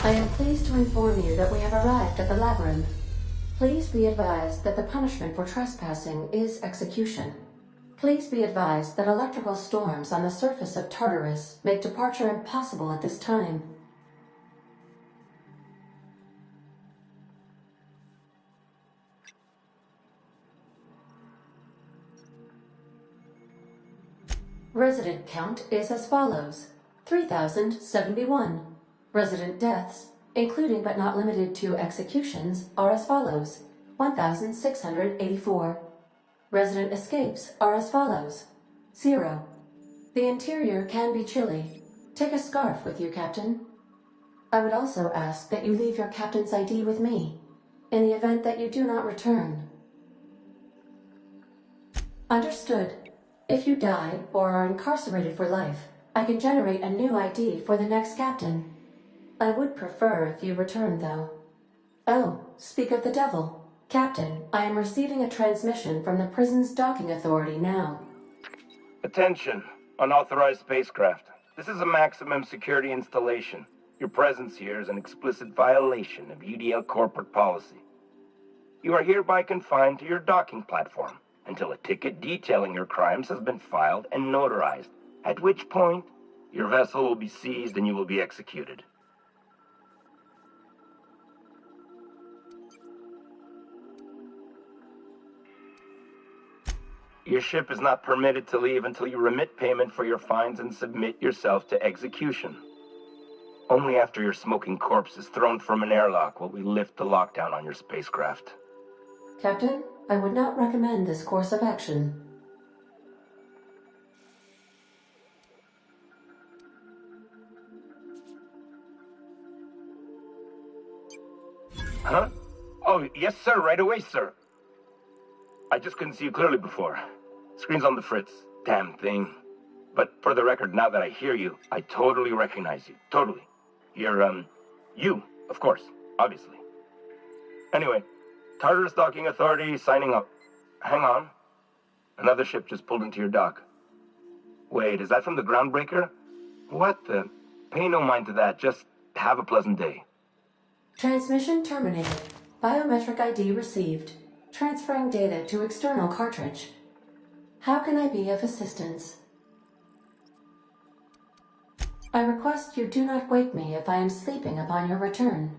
I am pleased to inform you that we have arrived at the labyrinth. Please be advised that the punishment for trespassing is execution. Please be advised that electrical storms on the surface of Tartarus make departure impossible at this time. Resident count is as follows: 3,071. Resident deaths, including but not limited to executions, are as follows: 1,684. Resident escapes are as follows: 0. The interior can be chilly. Take a scarf with you, Captain. I would also ask that you leave your captain's ID with me, in the event that you do not return. Understood. If you die or are incarcerated for life, I can generate a new ID for the next captain. I would prefer if you return, though. Oh, speak of the devil. Captain, I am receiving a transmission from the prison's docking authority now. Attention, unauthorized spacecraft. This is a maximum security installation. Your presence here is an explicit violation of UDL corporate policy. You are hereby confined to your docking platform until a ticket detailing your crimes has been filed and notarized, at which point your vessel will be seized and you will be executed. Your ship is not permitted to leave until you remit payment for your fines and submit yourself to execution. Only after your smoking corpse is thrown from an airlock will we lift the lockdown on your spacecraft. Captain, I would not recommend this course of action. Huh? Oh, yes, sir. Right away, sir. I just couldn't see you clearly before. Screen's on the fritz. Damn thing. But for the record, now that I hear you, I totally recognize you. Totally. You're, you, of course. Obviously. Anyway, Tartarus Docking Authority signing up. Hang on. Another ship just pulled into your dock. Wait, is that from the Groundbreaker? What the? Pay no mind to that. Just have a pleasant day. Transmission terminated. Biometric ID received. Transferring data to external cartridge. How can I be of assistance? I request you do not wake me if I am sleeping upon your return.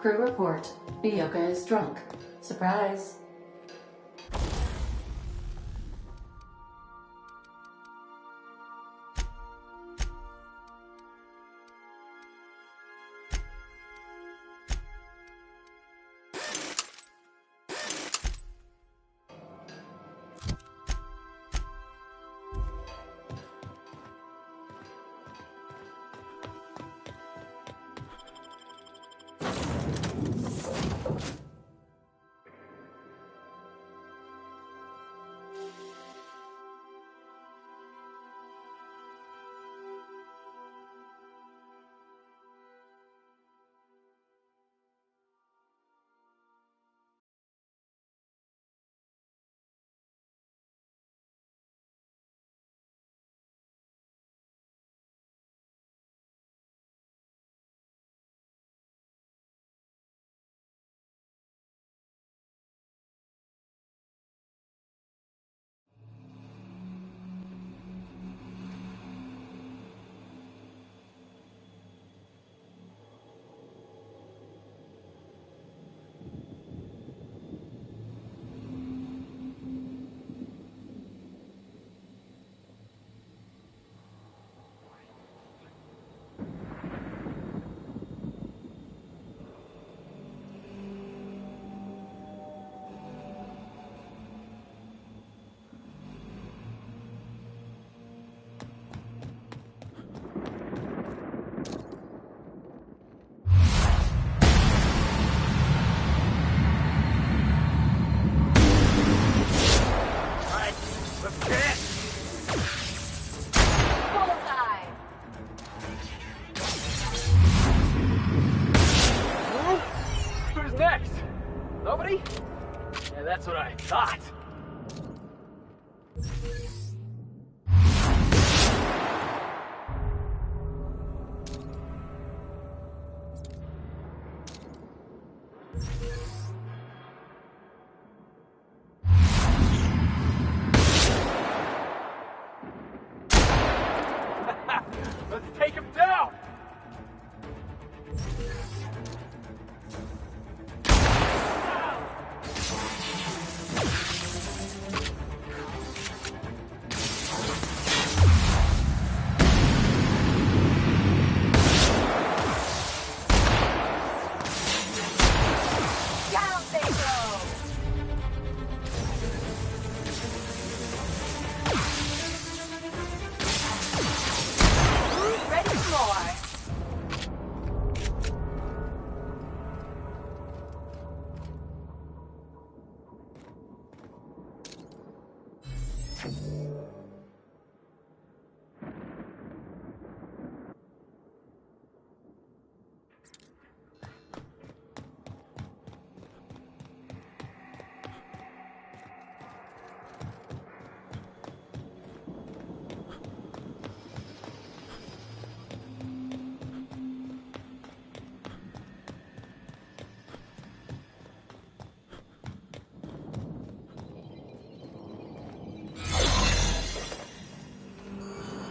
Crew report. Bioka is drunk. Surprise. That's what I thought. Let's take him down!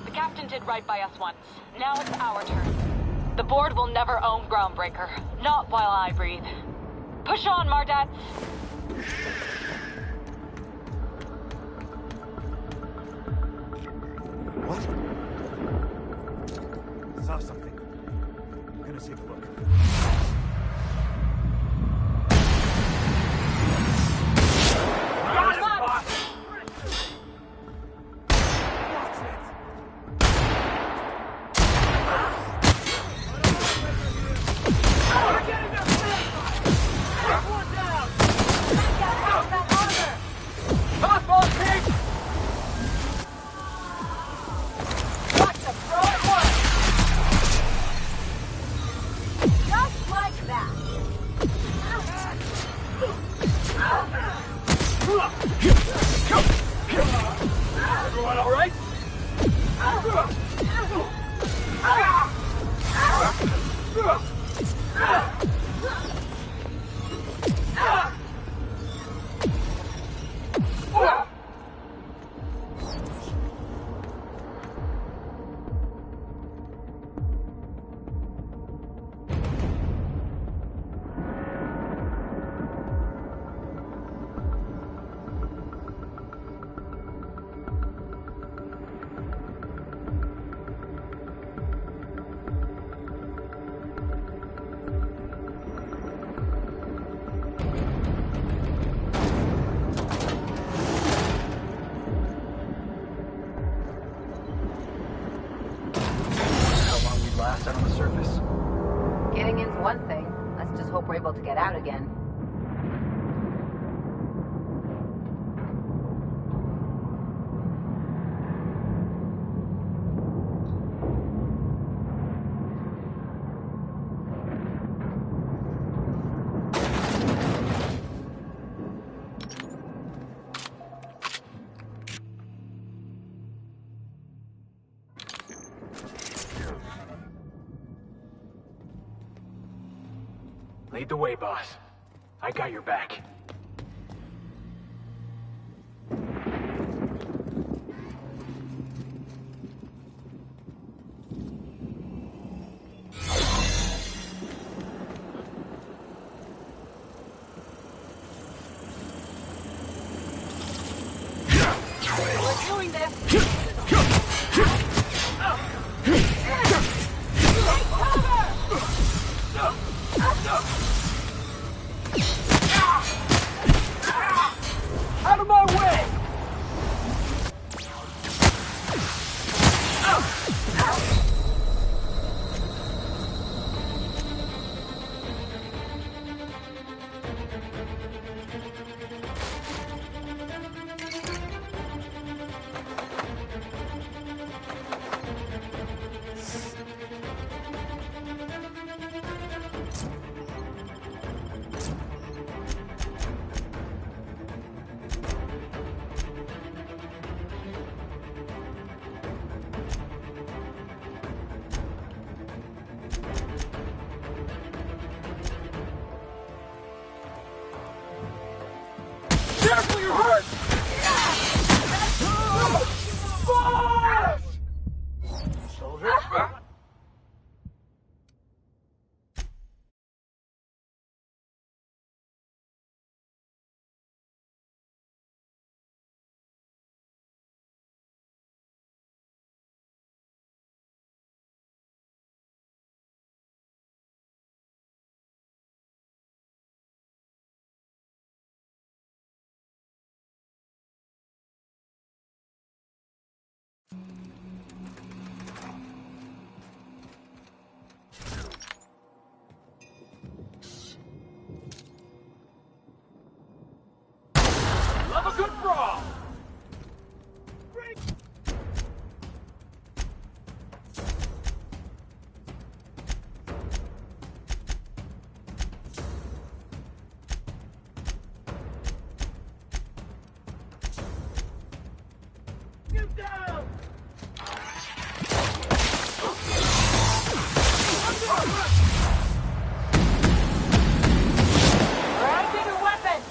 The captain did right by us once. Now it's our turn. The board will never own Groundbreaker. Not while I breathe. Push on, Mardats! What? Saw something. I'm gonna take a look. Everyone all right? Infection's one thing. Let's just hope we're able to get out again. Lead the way, boss. I got your back. We're doing this! Out of my way! Careful, you're hurt! Boss! Soldier? Love a good brawl! Get down! We're out of weapons!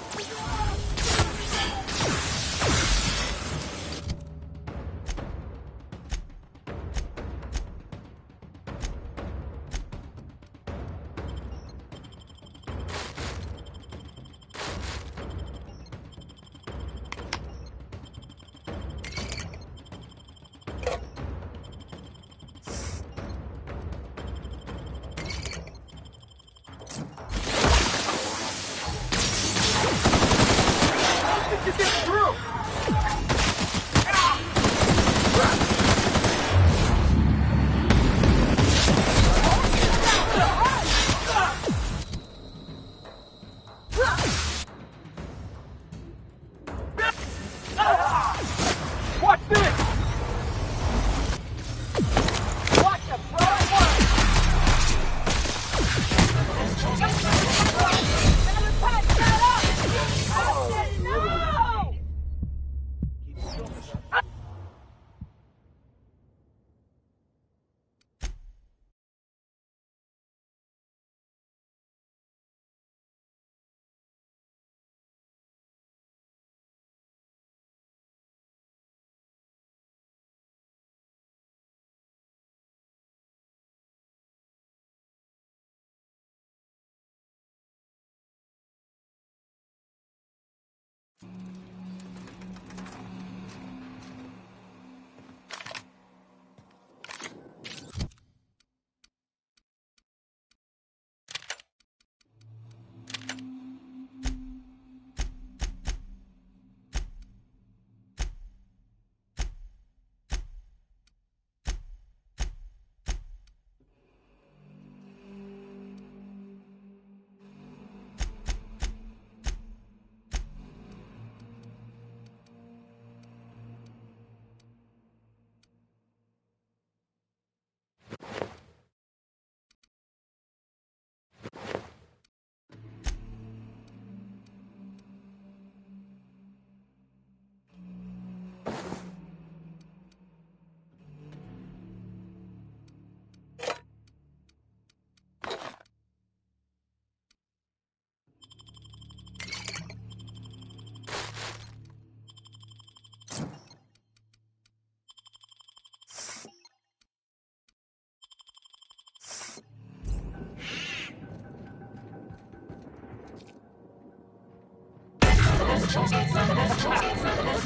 Let's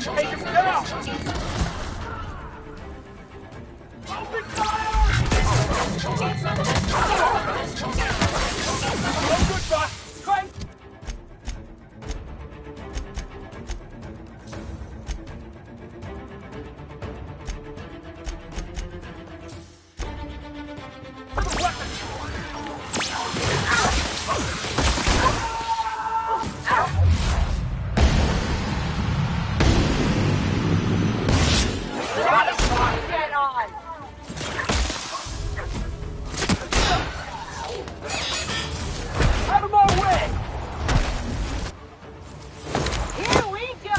take him down! Open fire! No good, boss! Try! For the weapon! Get on! Out of my way! Here we go!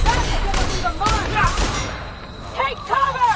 That's gonna be the mark! Take cover!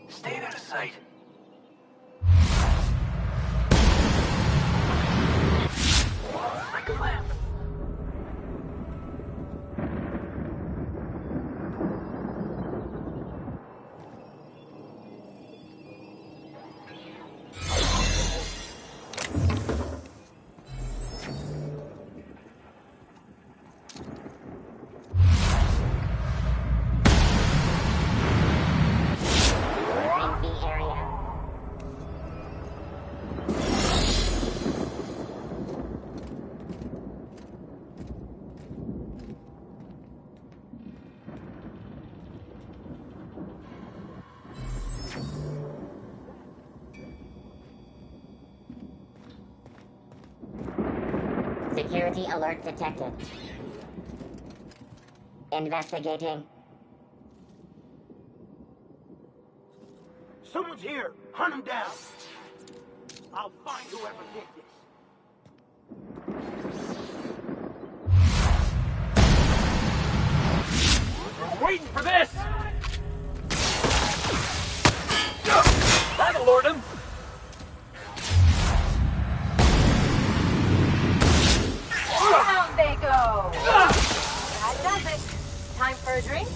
Stay out of sight. Like a lamp. Security alert detected. Investigating. Someone's here! Hunt him down! I'll find whoever did this. We're waiting for this! That'll lure him! Down they go! That does it. Time for a drink?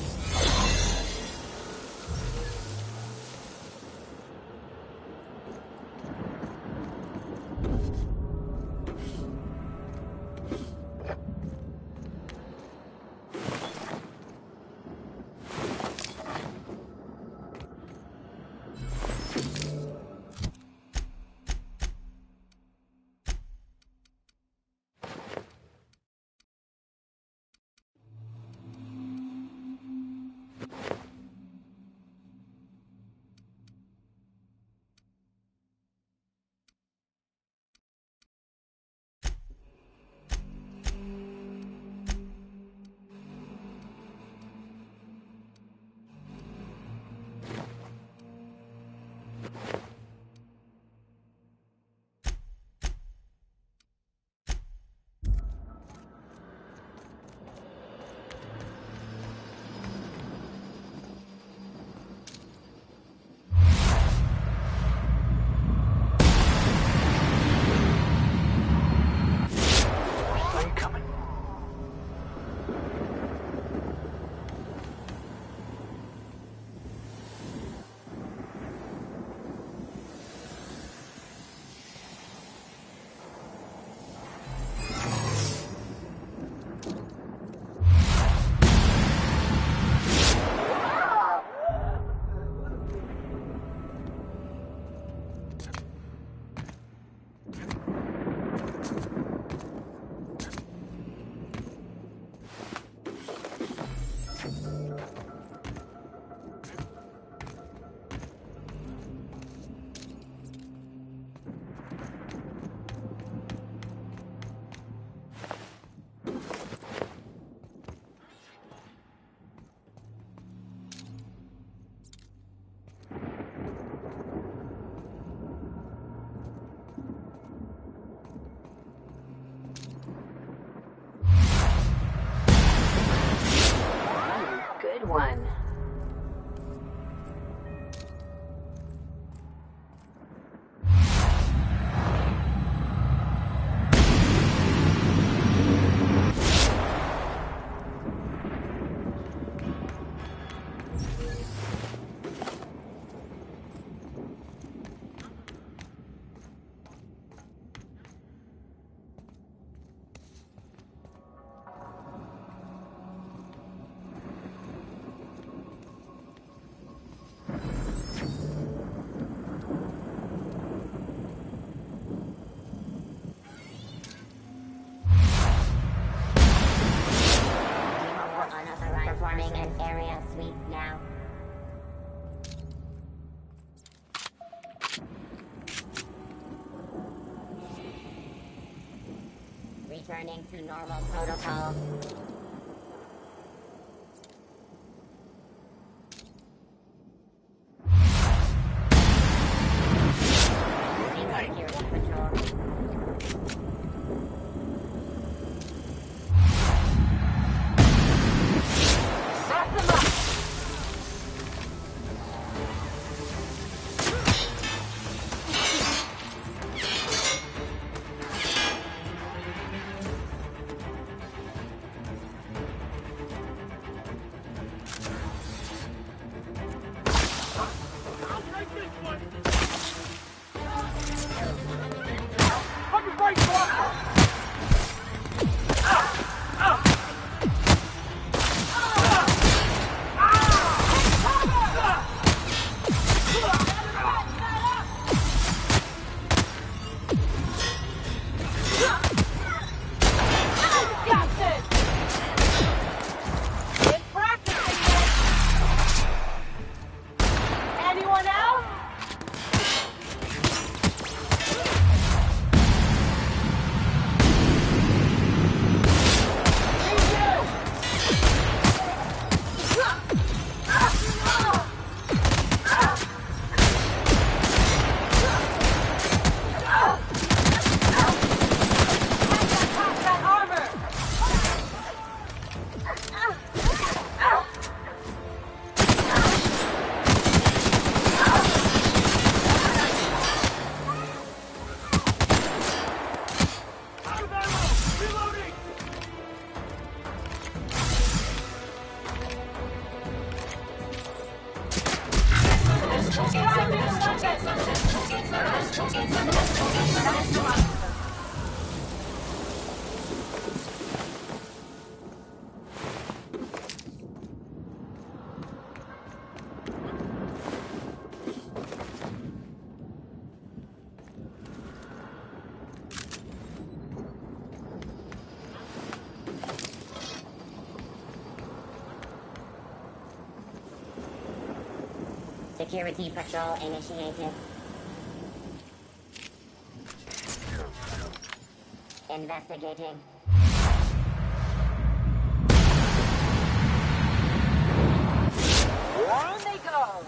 Good one. Performing an area sweep now. Returning to normal protocols. Security patrol. Security patrol initiated. Investigating. On they go.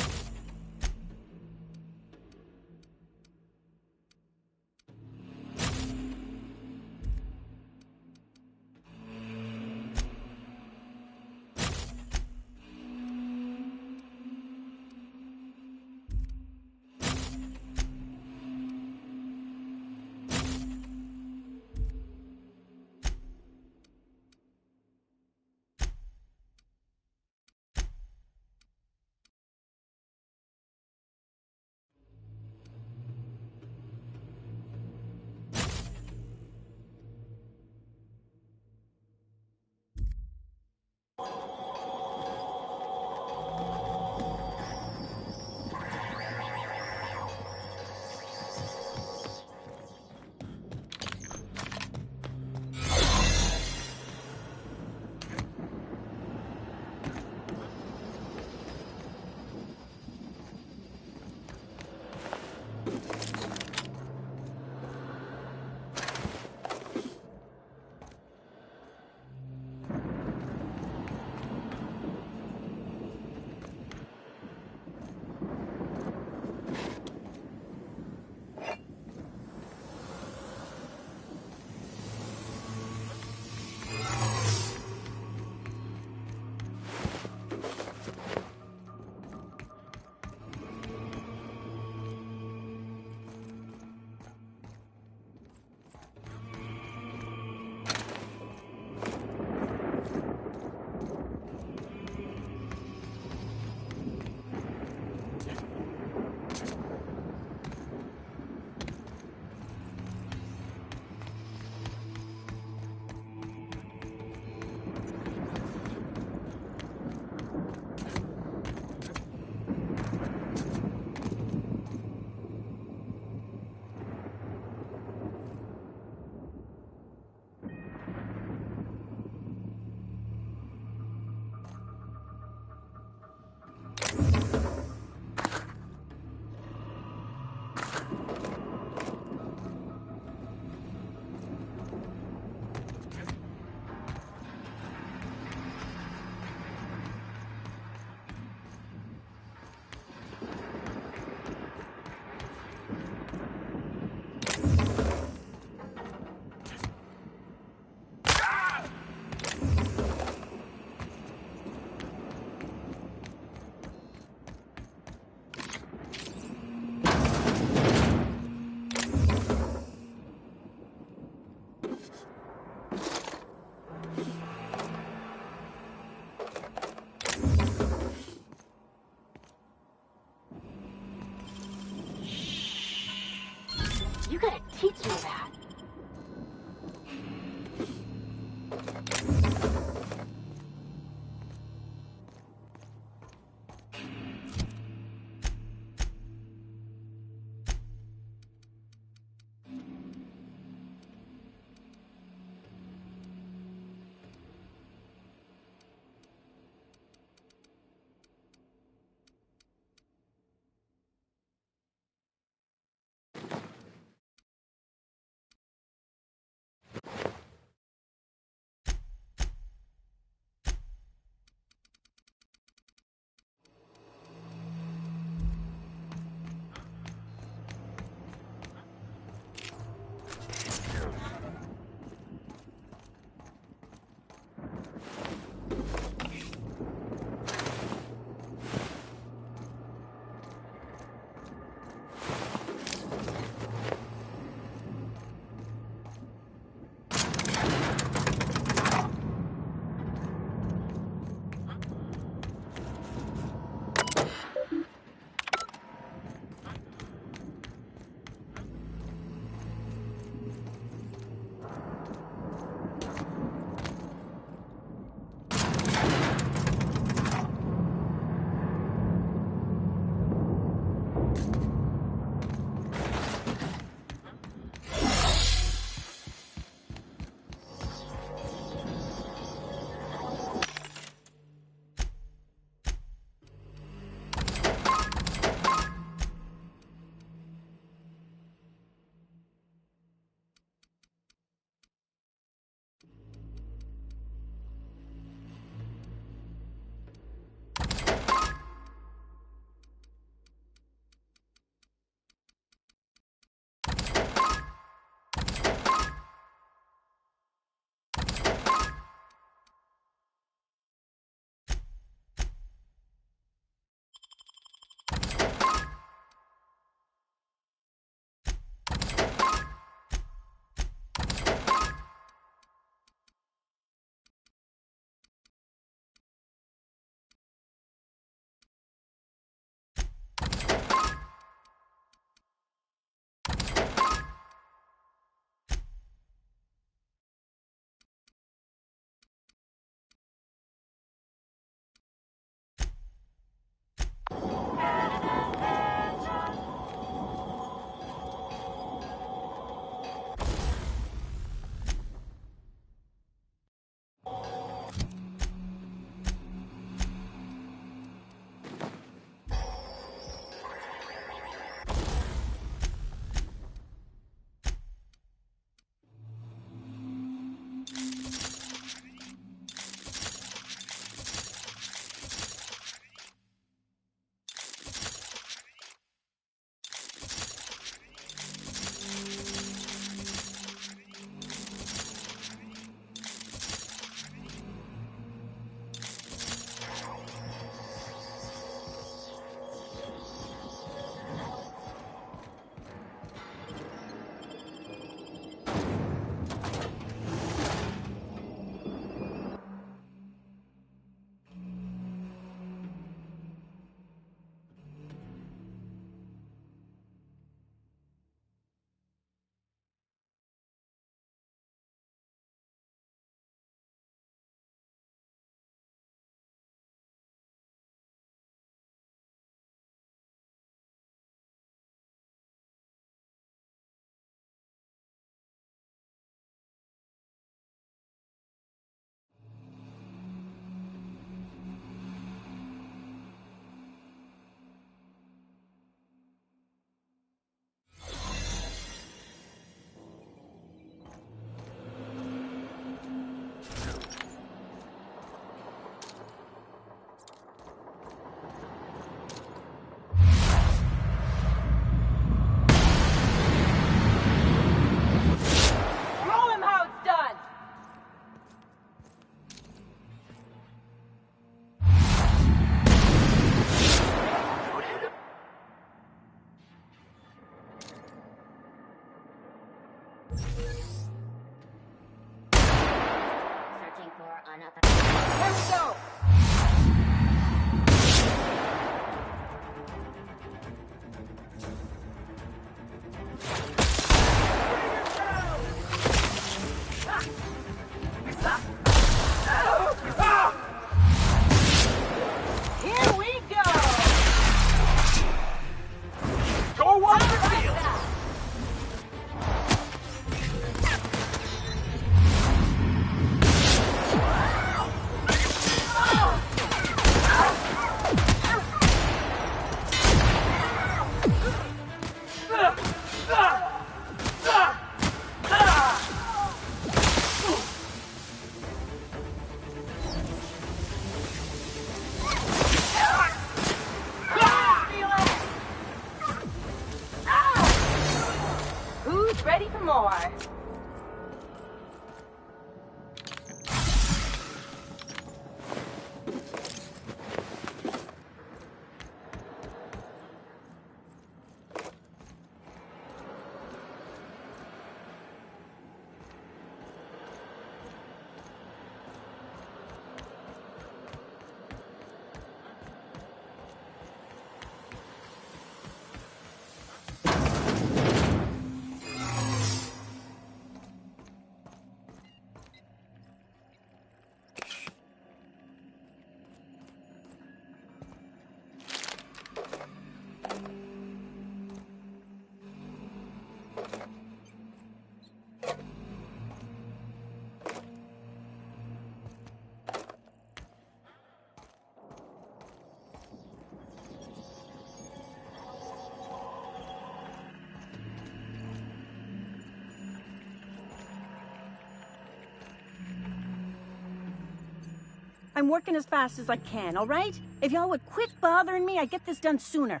I'm working as fast as I can, all right? If y'all would quit bothering me, I'd get this done sooner.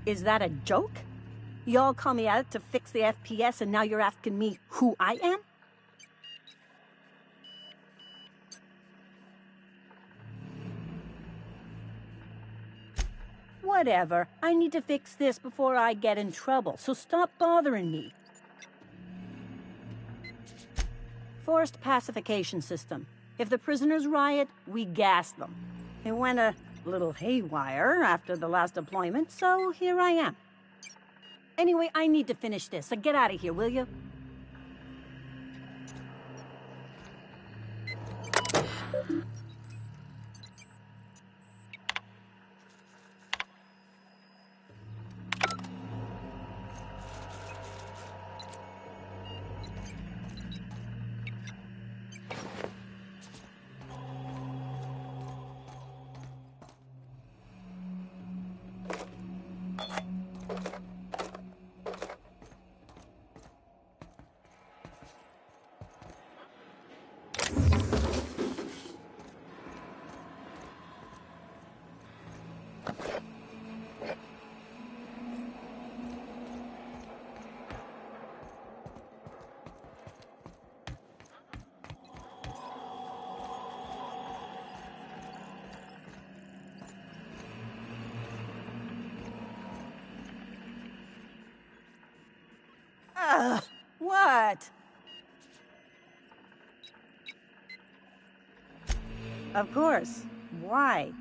Is that a joke? Y'all call me out to fix the FPS and now you're asking me who I am? Whatever. I need to fix this before I get in trouble, so stop bothering me. Forced pacification system. If the prisoners riot, we gas them. It went a little haywire after the last deployment, so here I am. Anyway, I need to finish this, so get out of here, will you? What? Of course. Why?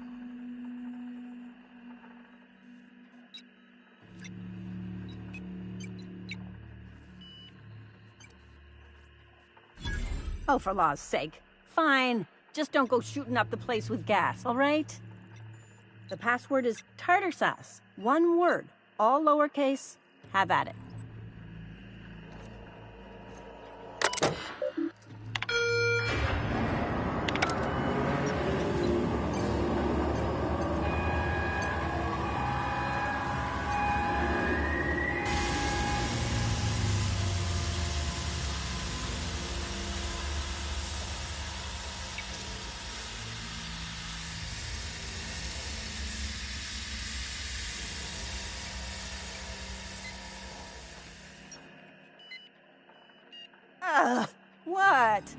Oh, for law's sake. Fine. Just don't go shooting up the place with gas, all right? The password is Tartarus. One word. All lowercase. Have at it. What?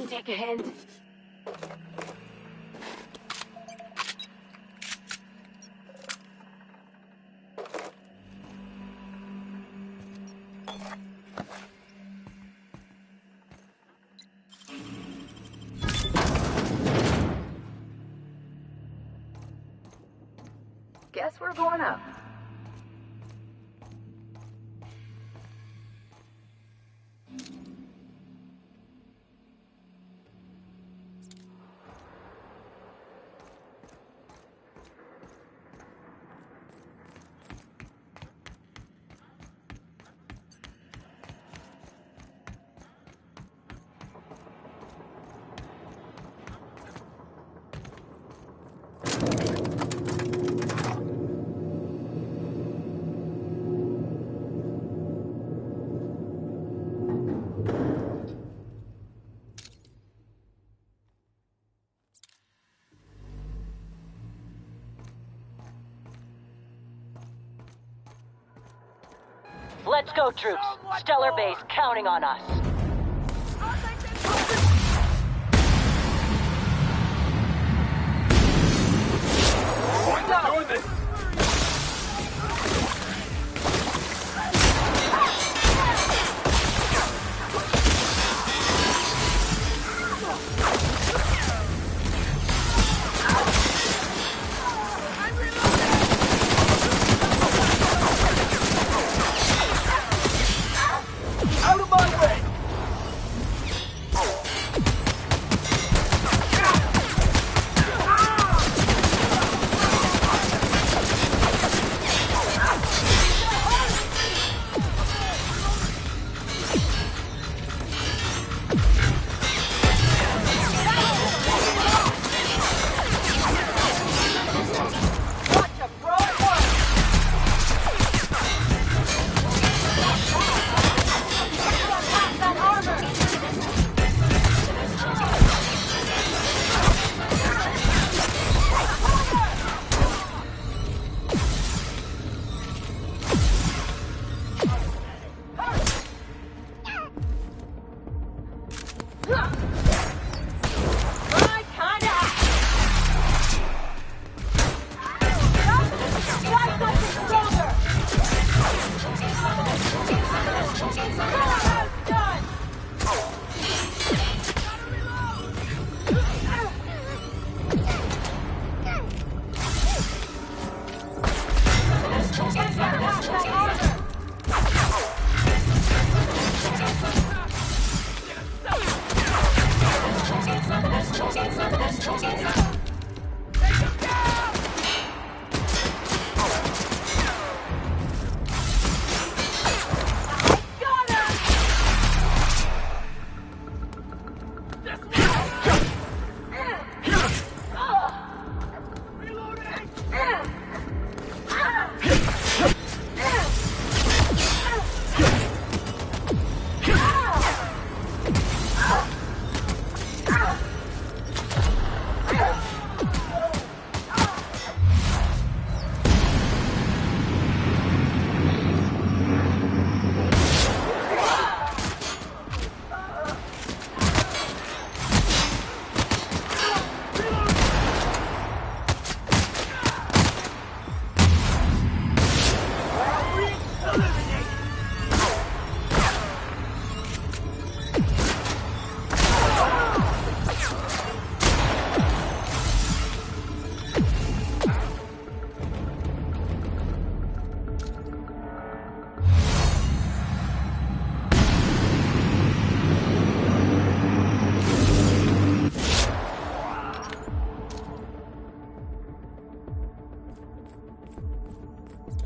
take a hand. Guess we're going up. Let's go, troops. Stellar Base counting on us. We're doing this! Out of my way!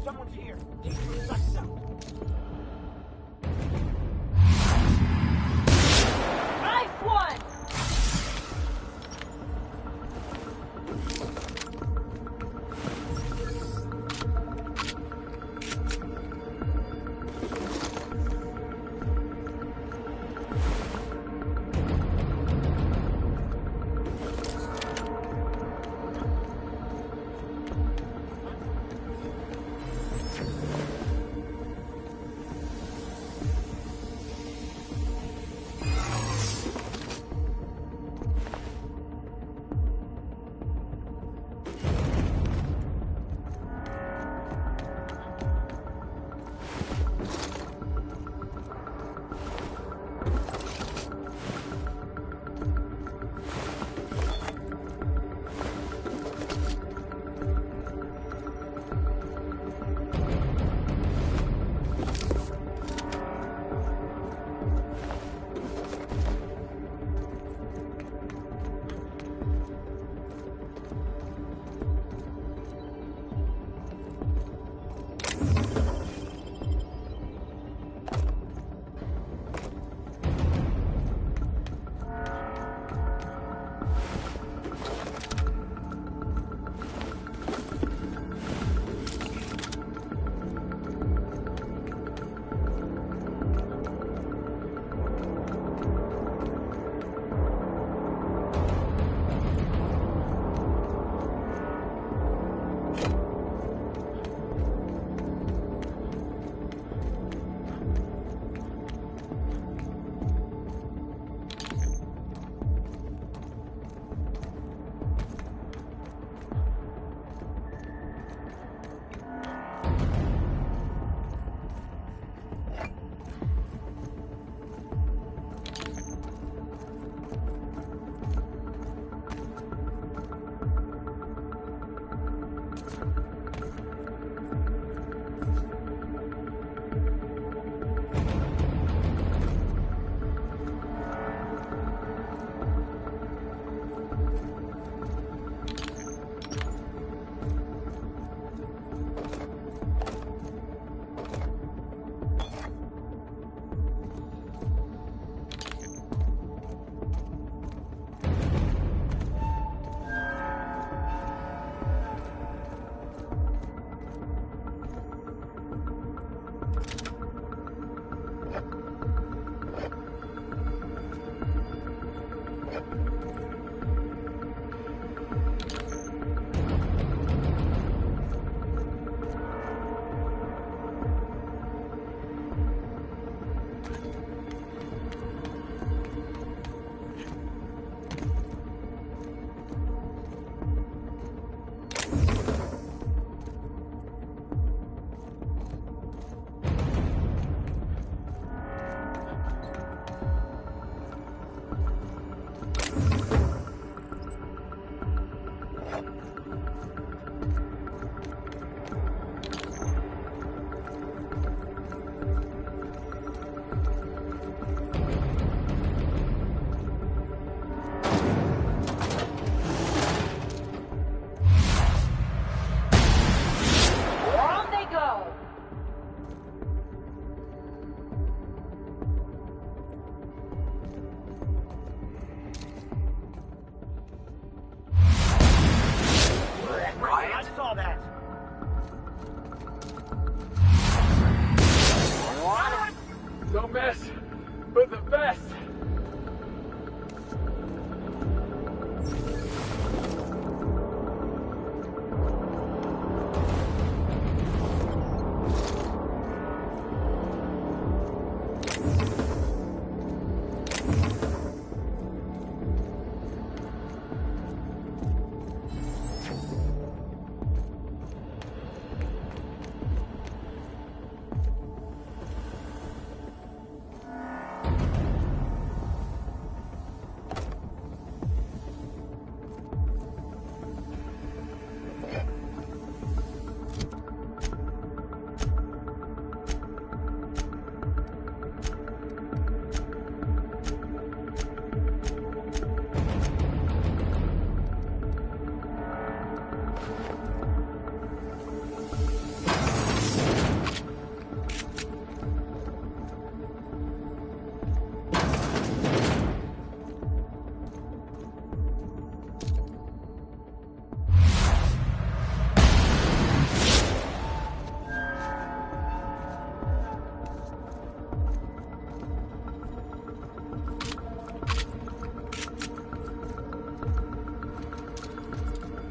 Someone's here. Take your sights out. Nice one!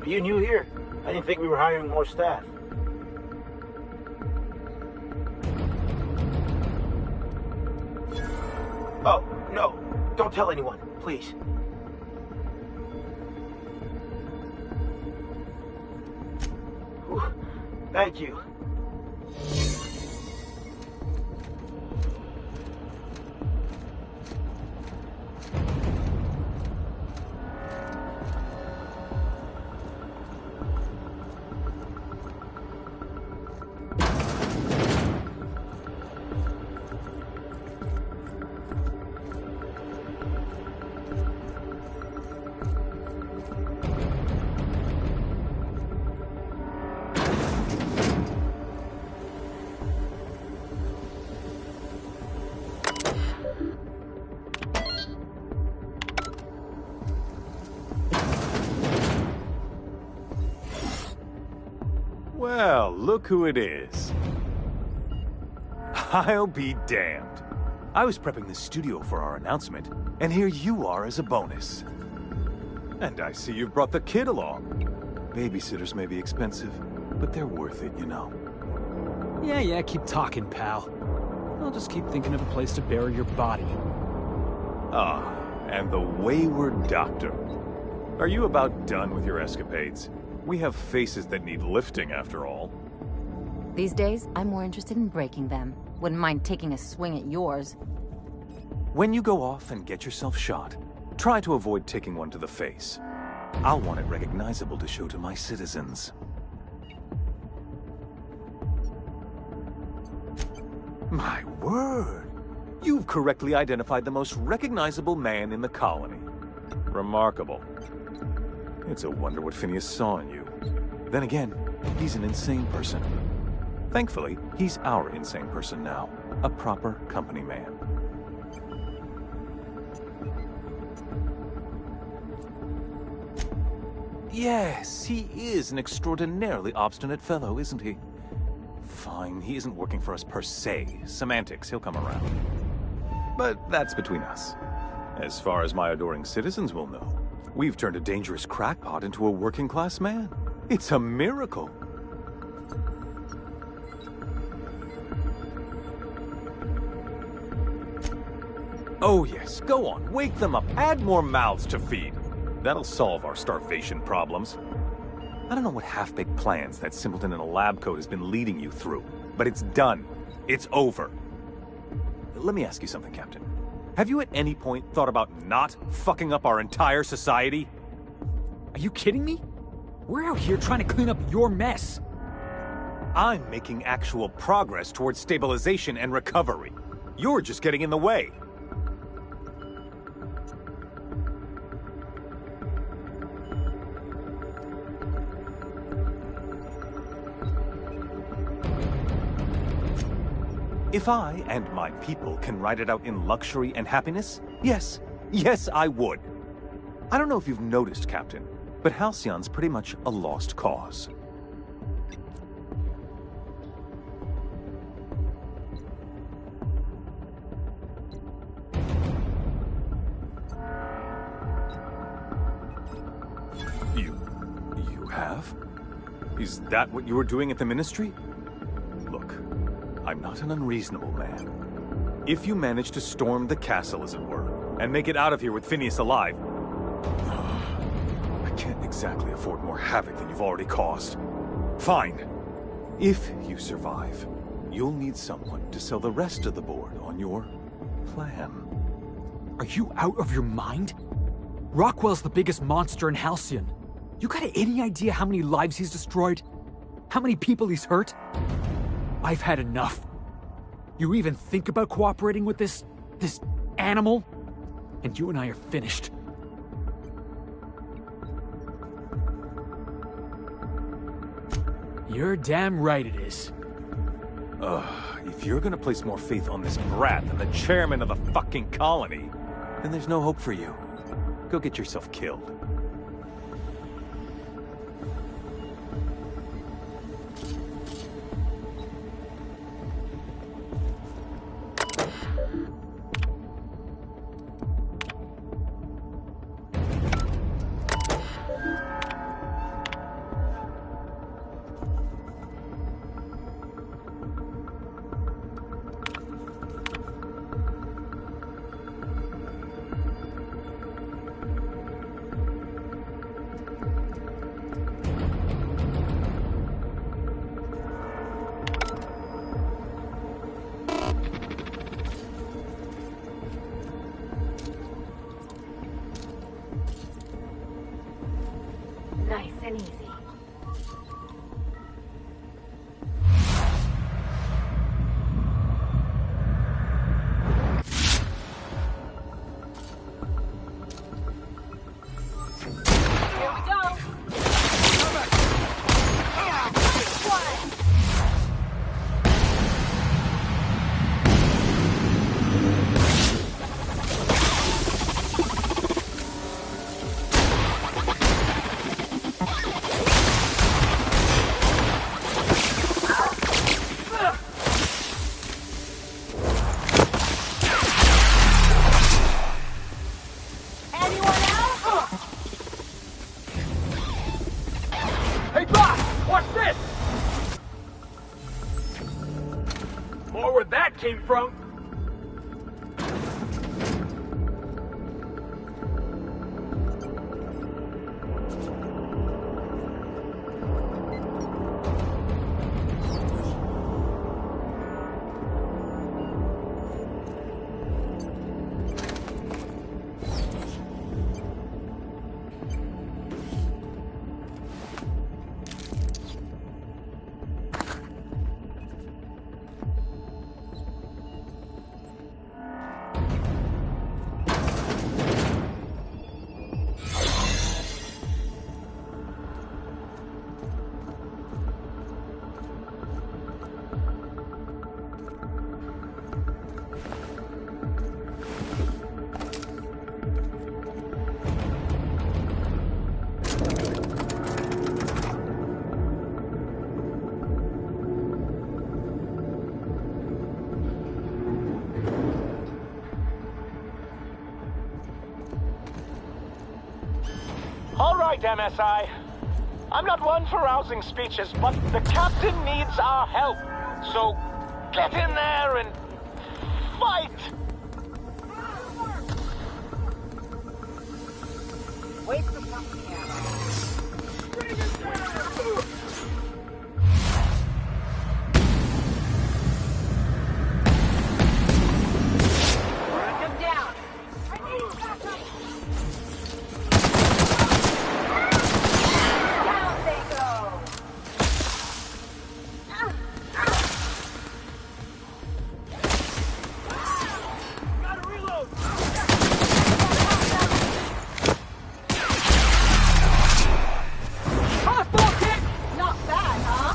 Are you new here? I didn't think we were hiring more staff. Oh, no. Don't tell anyone, please. Whew. Thank you. Well, look who it is. I'll be damned. I was prepping the studio for our announcement, and here you are as a bonus. And I see you've brought the kid along. Babysitters may be expensive, but they're worth it, you know. Yeah, keep talking, pal. I'll just keep thinking of a place to bury your body. Ah, and the wayward doctor. Are you about done with your escapades? We have faces that need lifting, after all. These days, I'm more interested in breaking them. Wouldn't mind taking a swing at yours. When you go off and get yourself shot, try to avoid taking one to the face. I'll want it recognizable to show to my citizens. My word! You've correctly identified the most recognizable man in the colony. Remarkable. It's a wonder what Phineas saw in you. Then again, he's an insane person. Thankfully, he's our insane person now. A proper company man. Yes, he is an extraordinarily obstinate fellow, isn't he? Fine, he isn't working for us per se. Semantics, he'll come around. But that's between us. As far as my adoring citizens will know, we've turned a dangerous crackpot into a working-class man. It's a miracle. Oh yes, go on, wake them up, add more mouths to feed. That'll solve our starvation problems. I don't know what half-baked plans that simpleton in a lab coat has been leading you through, but it's done. It's over. Let me ask you something, Captain. Have you at any point thought about not fucking up our entire society? Are you kidding me? We're out here trying to clean up your mess. I'm making actual progress towards stabilization and recovery. You're just getting in the way. If I and my people can ride it out in luxury and happiness, yes, I would. I don't know if you've noticed, Captain, but Halcyon's pretty much a lost cause. You have? Is that what you were doing at the Ministry? Look, I'm not an unreasonable man. If you manage to storm the castle, as it were, and make it out of here with Phineas alive, I can't exactly afford more havoc than you've already caused. Fine. If you survive, you'll need someone to sell the rest of the board on your plan. Are you out of your mind? Rockwell's the biggest monster in Halcyon. You got any idea how many lives he's destroyed? How many people he's hurt? I've had enough. You even think about cooperating with this animal? And you and I are finished. You're damn right it is. If you're gonna place more faith on this brat than the chairman of the fucking colony, then there's no hope for you. Go get yourself killed. came from? All right, MSI. I'm not one for rousing speeches, but the captain needs our help. So get in there and fight! Wait for something else. Break him down. I need backup. Down they go. Gotta reload! Crossbow kick! Not bad, huh?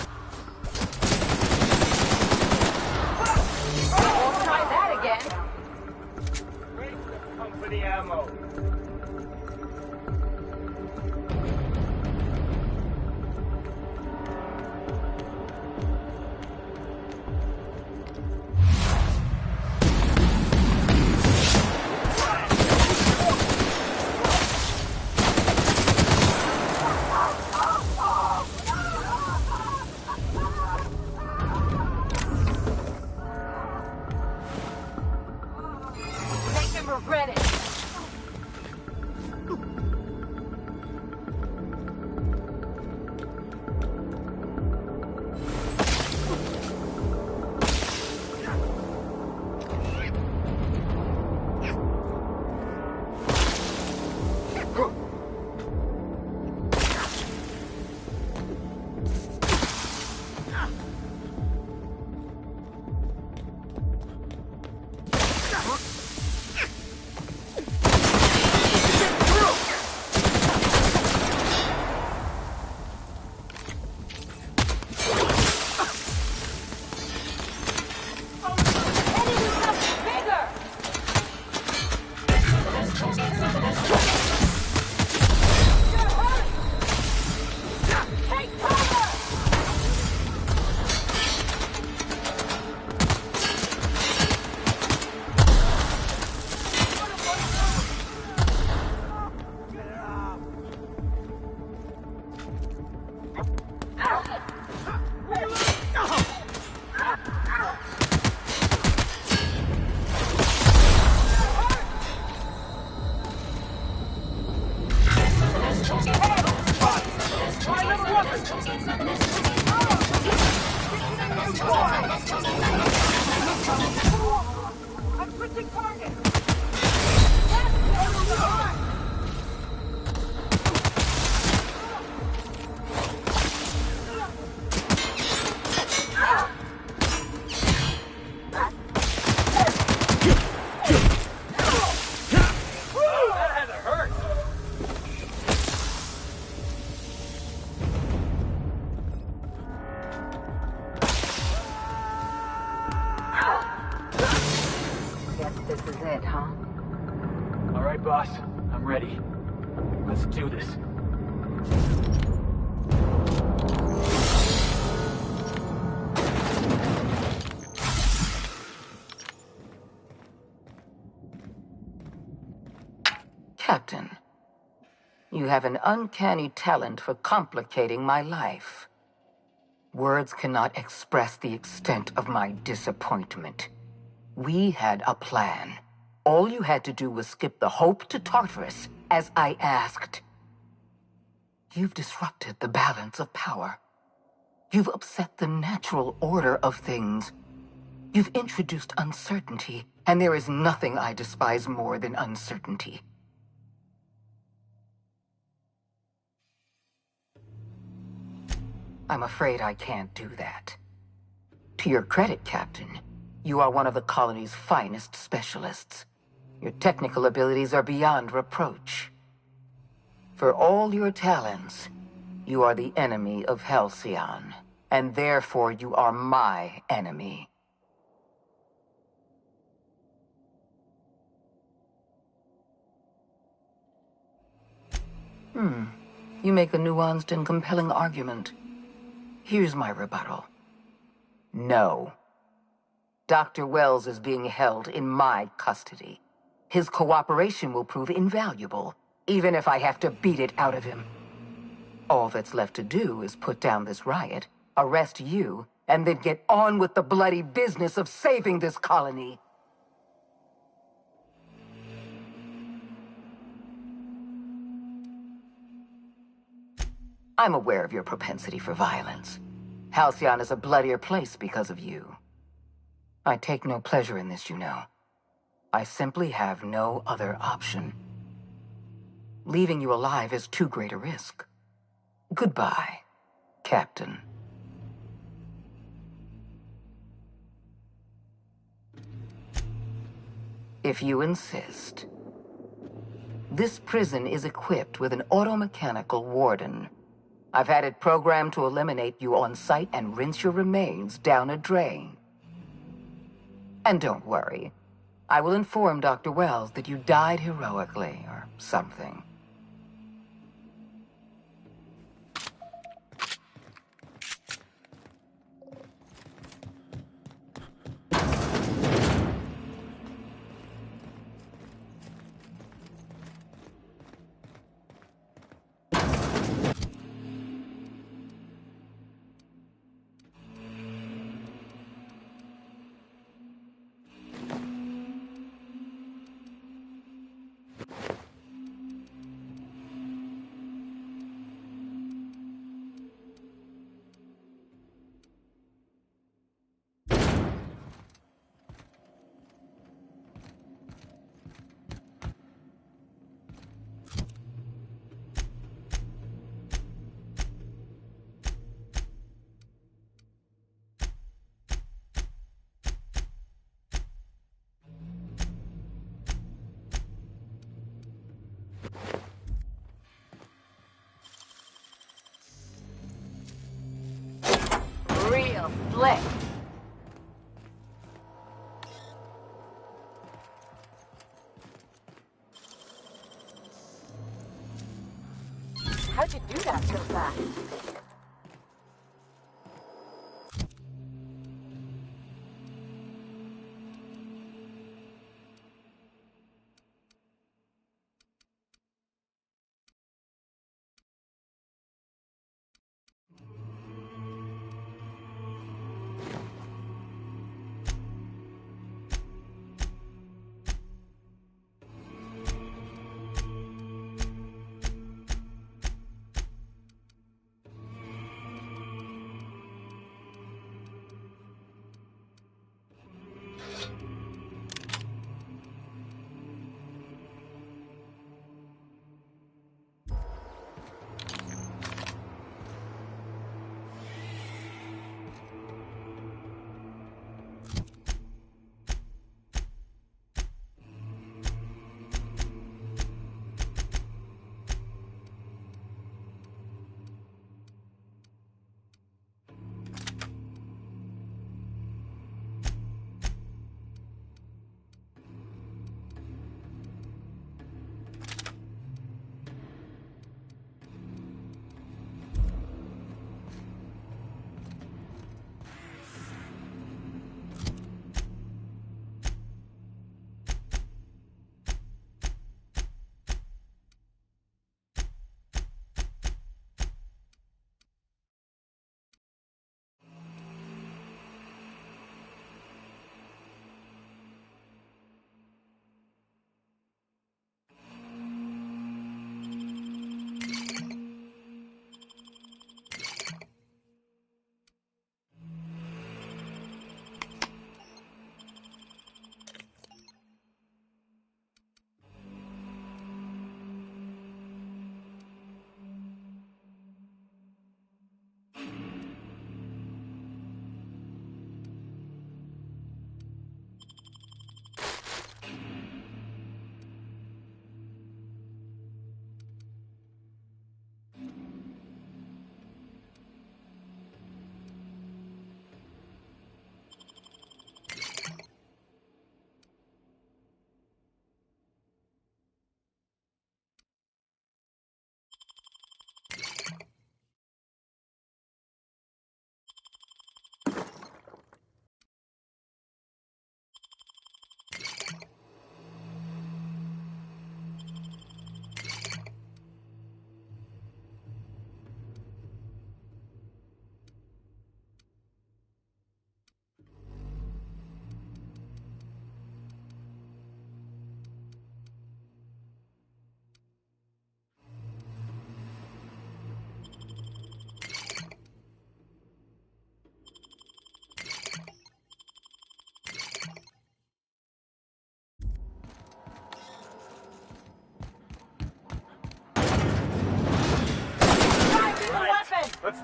Won't try that again. Break the company ammo. Make them regret it. I'm switching target. That had to hurt! Guess this is it, huh? All right, boss. I'm ready. Let's do this. Captain, you have an uncanny talent for complicating my life. Words cannot express the extent of my disappointment. We had a plan. All you had to do was skip the Hope to Tartarus, as I asked. You've disrupted the balance of power. You've upset the natural order of things. You've introduced uncertainty, and there is nothing I despise more than uncertainty. I'm afraid I can't do that. To your credit, Captain, you are one of the colony's finest specialists. Your technical abilities are beyond reproach. For all your talents, you are the enemy of Halcyon, and therefore you are my enemy. You make a nuanced and compelling argument. Here's my rebuttal. No. Dr. Wells is being held in my custody. His cooperation will prove invaluable, even if I have to beat it out of him. All that's left to do is put down this riot, arrest you, and then get on with the bloody business of saving this colony. I'm aware of your propensity for violence. Halcyon is a bloodier place because of you. I take no pleasure in this, you know. I simply have no other option. Leaving you alive is too great a risk. Goodbye, Captain. If you insist. This prison is equipped with an automechanical warden. I've had it programmed to eliminate you on sight and rinse your remains down a drain. And don't worry. I will inform Dr. Wells that you died heroically, or something. Real slick. How'd you do that so fast?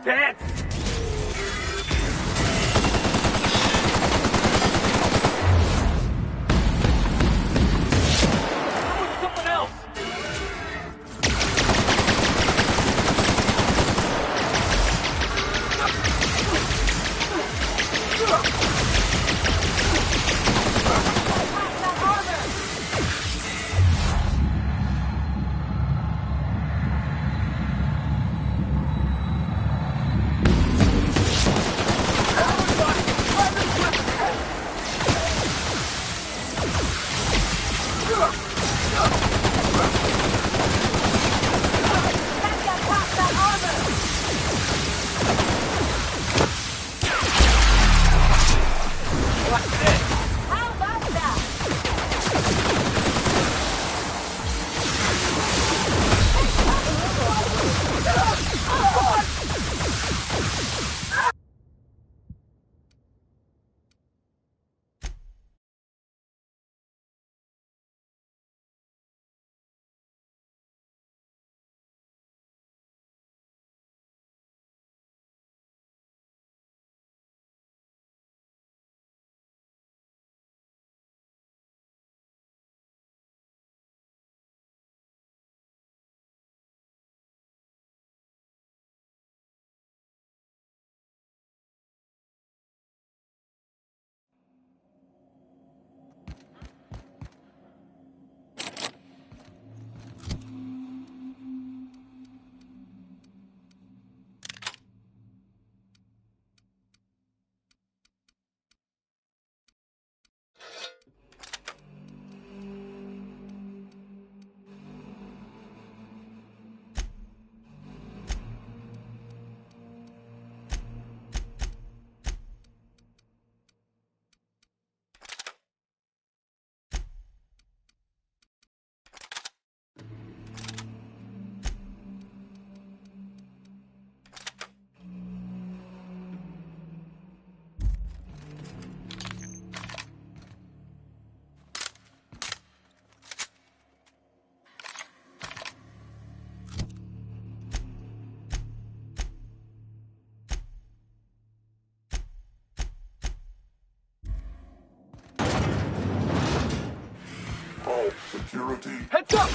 Dance! Something else! Security. Heads up!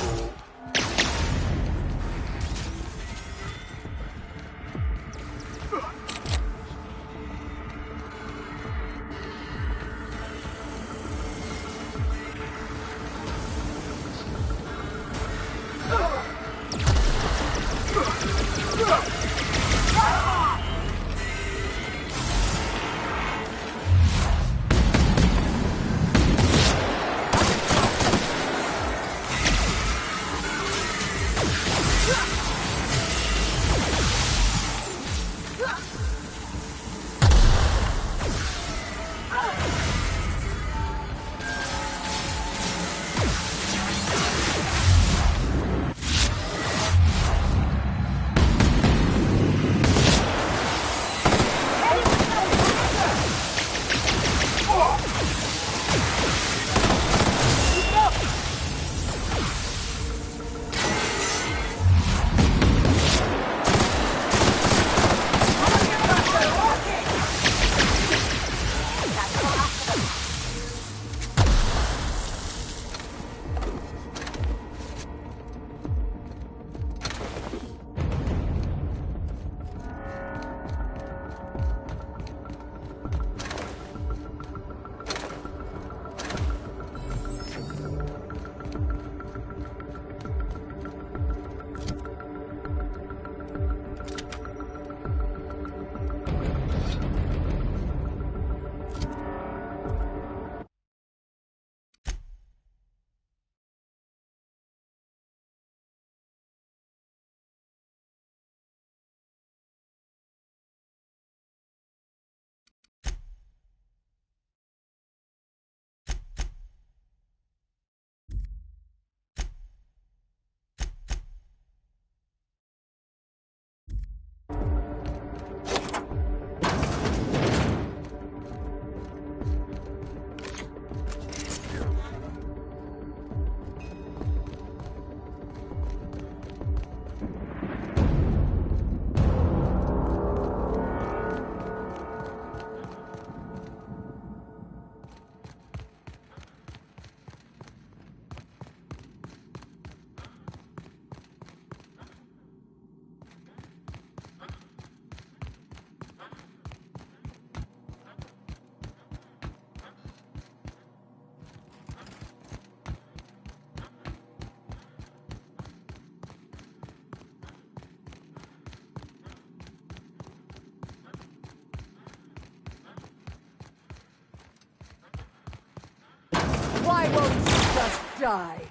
Die.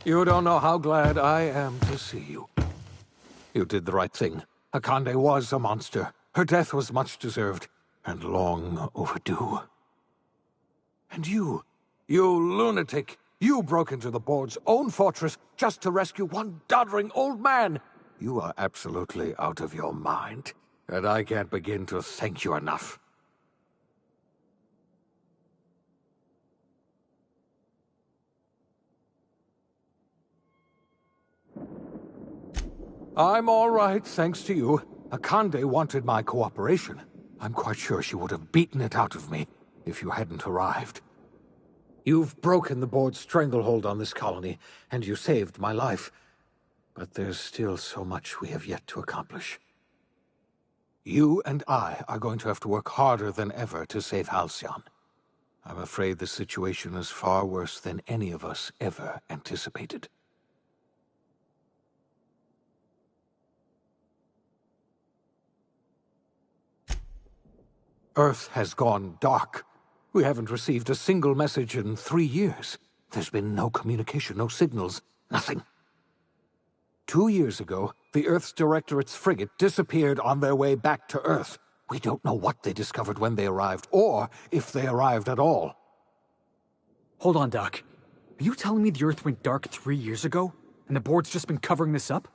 You don't know how glad I am to see you. You did the right thing. Akande was a monster. Her death was much deserved, and long overdue. And you lunatic, you broke into the board's own fortress just to rescue one doddering old man. You are absolutely out of your mind, and I can't begin to thank you enough. I'm all right, thanks to you. Akande wanted my cooperation. I'm quite sure she would have beaten it out of me if you hadn't arrived. You've broken the board's stranglehold on this colony, and you saved my life. But there's still so much we have yet to accomplish. You and I are going to have to work harder than ever to save Halcyon. I'm afraid the situation is far worse than any of us ever anticipated. Earth has gone dark. We haven't received a single message in 3 years. There's been no communication, no signals, nothing. 2 years ago, the Earth's Directorate's frigate disappeared on their way back to Earth. We don't know what they discovered when they arrived, or if they arrived at all. Hold on, Doc. Are you telling me the Earth went dark 3 years ago, and the board's just been covering this up?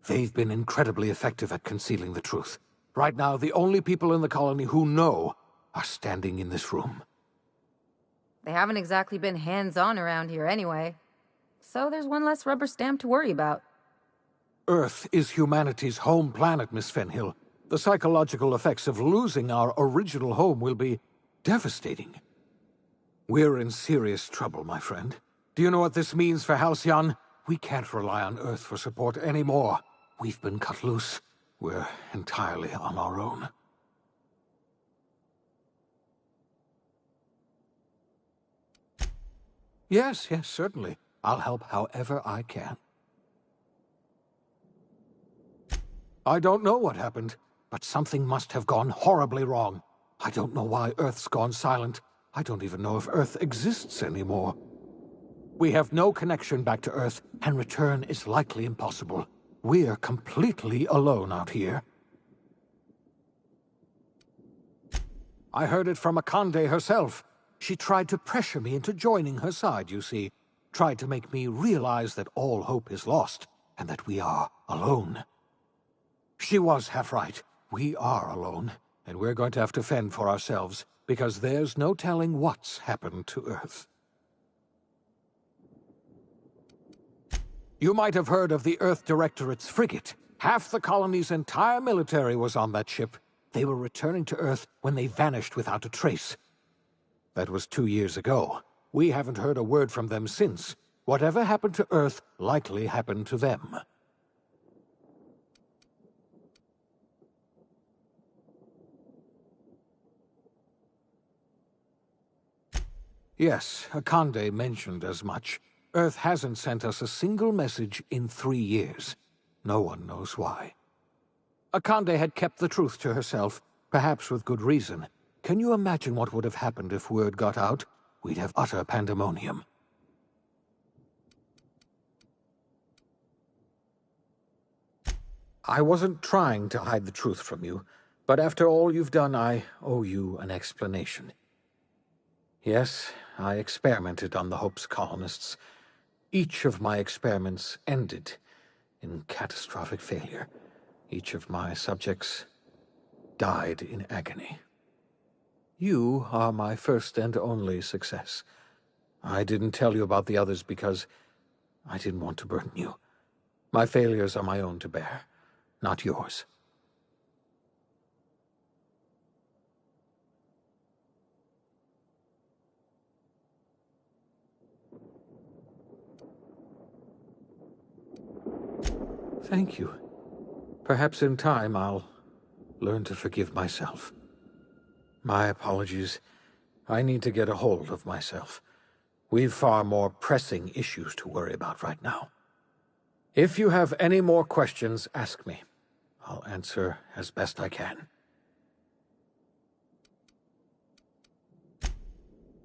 They've been incredibly effective at concealing the truth. Right now, the only people in the colony who know are standing in this room. They haven't exactly been hands-on around here anyway. So there's one less rubber stamp to worry about. Earth is humanity's home planet, Miss Fenhill. The psychological effects of losing our original home will be devastating. We're in serious trouble, my friend. Do you know what this means for Halcyon? We can't rely on Earth for support anymore. We've been cut loose. We're entirely on our own. Yes, certainly. I'll help however I can. I don't know what happened, but something must have gone horribly wrong. I don't know why Earth's gone silent. I don't even know if Earth exists anymore. We have no connection back to Earth, and return is likely impossible. We're completely alone out here. I heard it from Akande herself. She tried to pressure me into joining her side, you see. Tried to make me realize that all hope is lost, and that we are alone. She was half right. We are alone, and we're going to have to fend for ourselves, because there's no telling what's happened to Earth. You might have heard of the Earth Directorate's frigate. Half the colony's entire military was on that ship. They were returning to Earth when they vanished without a trace. That was 2 years ago. We haven't heard a word from them since. Whatever happened to Earth likely happened to them. Yes, Akande mentioned as much. Earth hasn't sent us a single message in 3 years. No one knows why. Akande had kept the truth to herself, perhaps with good reason. Can you imagine what would have happened if word got out? We'd have utter pandemonium. I wasn't trying to hide the truth from you, but after all you've done, I owe you an explanation. Yes, I experimented on the Hope's colonists. Each of my experiments ended in catastrophic failure. Each of my subjects died in agony. You are my first and only success. I didn't tell you about the others because I didn't want to burden you. My failures are my own to bear, not yours. Thank you. Perhaps in time I'll learn to forgive myself. My apologies. I need to get a hold of myself. We've far more pressing issues to worry about right now. If you have any more questions, ask me. I'll answer as best I can.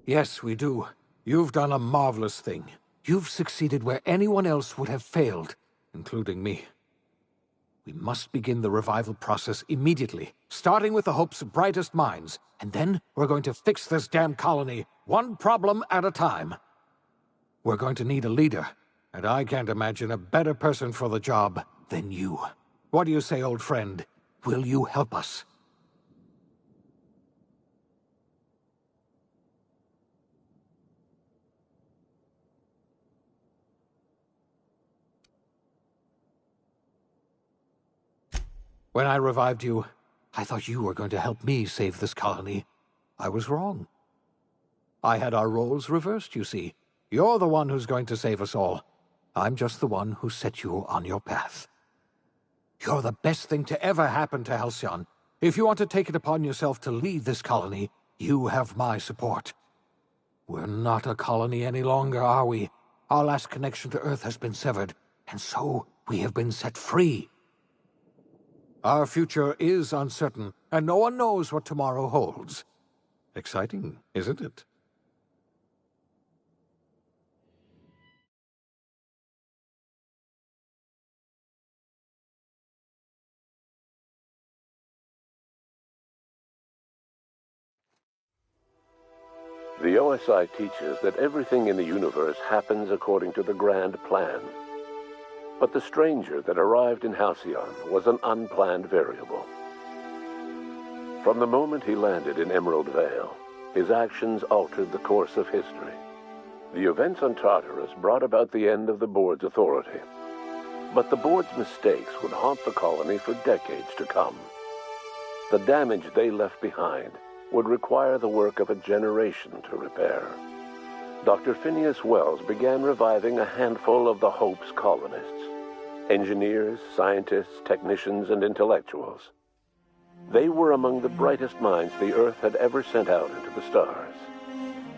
Yes, we do. You've done a marvelous thing. You've succeeded where anyone else would have failed, including me. We must begin the revival process immediately, starting with the Hope's brightest minds, and then we're going to fix this damn colony, one problem at a time. We're going to need a leader, and I can't imagine a better person for the job than you. What do you say, old friend? Will you help us? When I revived you, I thought you were going to help me save this colony. I was wrong. I had our roles reversed, you see. You're the one who's going to save us all. I'm just the one who set you on your path. You're the best thing to ever happen to Halcyon. If you want to take it upon yourself to lead this colony, you have my support. We're not a colony any longer, are we? Our last connection to Earth has been severed, and so we have been set free. Our future is uncertain, and no one knows what tomorrow holds. Exciting, isn't it? The OSI teaches that everything in the universe happens according to the grand plan. But the stranger that arrived in Halcyon was an unplanned variable. From the moment he landed in Emerald Vale, his actions altered the course of history. The events on Tartarus brought about the end of the board's authority. But the board's mistakes would haunt the colony for decades to come. The damage they left behind would require the work of a generation to repair. Dr. Phineas Wells began reviving a handful of the Hope's colonists. Engineers, scientists, technicians, and intellectuals. They were among the brightest minds the Earth had ever sent out into the stars.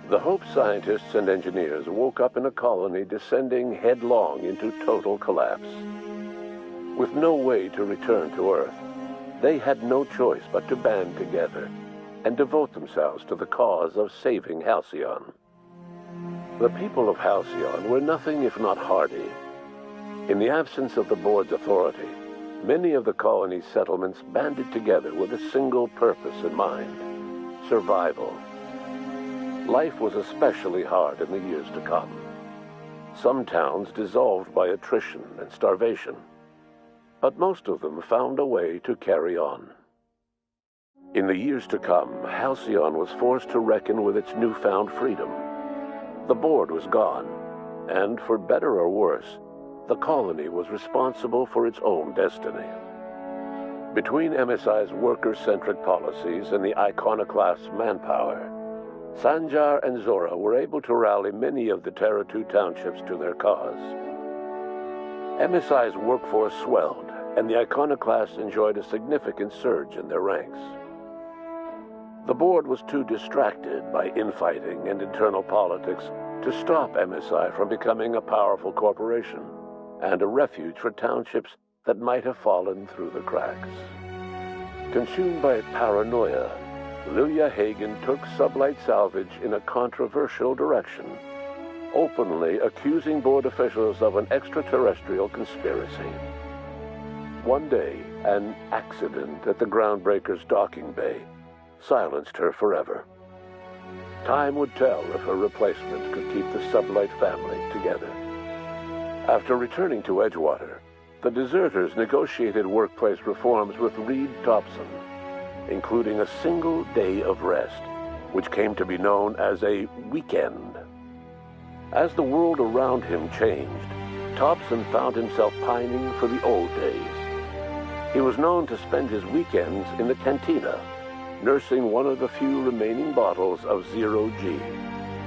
The Hope scientists and engineers woke up in a colony descending headlong into total collapse. With no way to return to Earth, they had no choice but to band together and devote themselves to the cause of saving Halcyon. The people of Halcyon were nothing if not hardy. In the absence of the board's authority, many of the colony's settlements banded together with a single purpose in mind: survival. Life was especially hard in the years to come. Some towns dissolved by attrition and starvation, but most of them found a way to carry on. In the years to come, Halcyon was forced to reckon with its newfound freedom. The board was gone, and for better or worse, the colony was responsible for its own destiny. Between MSI's worker-centric policies and the iconoclast's manpower, Sanjar and Zora were able to rally many of the Terra 2 townships to their cause. MSI's workforce swelled, and the iconoclasts enjoyed a significant surge in their ranks. The board was too distracted by infighting and internal politics to stop MSI from becoming a powerful corporation and a refuge for townships that might have fallen through the cracks. Consumed by paranoia, Lilia Hagen took Sublight Salvage in a controversial direction, openly accusing board officials of an extraterrestrial conspiracy. One day, an accident at the Groundbreaker's docking bay silenced her forever. Time would tell if her replacement could keep the Sublight family together. After returning to Edgewater, the deserters negotiated workplace reforms with Reed Thompson, including a single day of rest, which came to be known as a weekend. As the world around him changed, Thompson found himself pining for the old days. He was known to spend his weekends in the cantina, nursing one of the few remaining bottles of Zero G,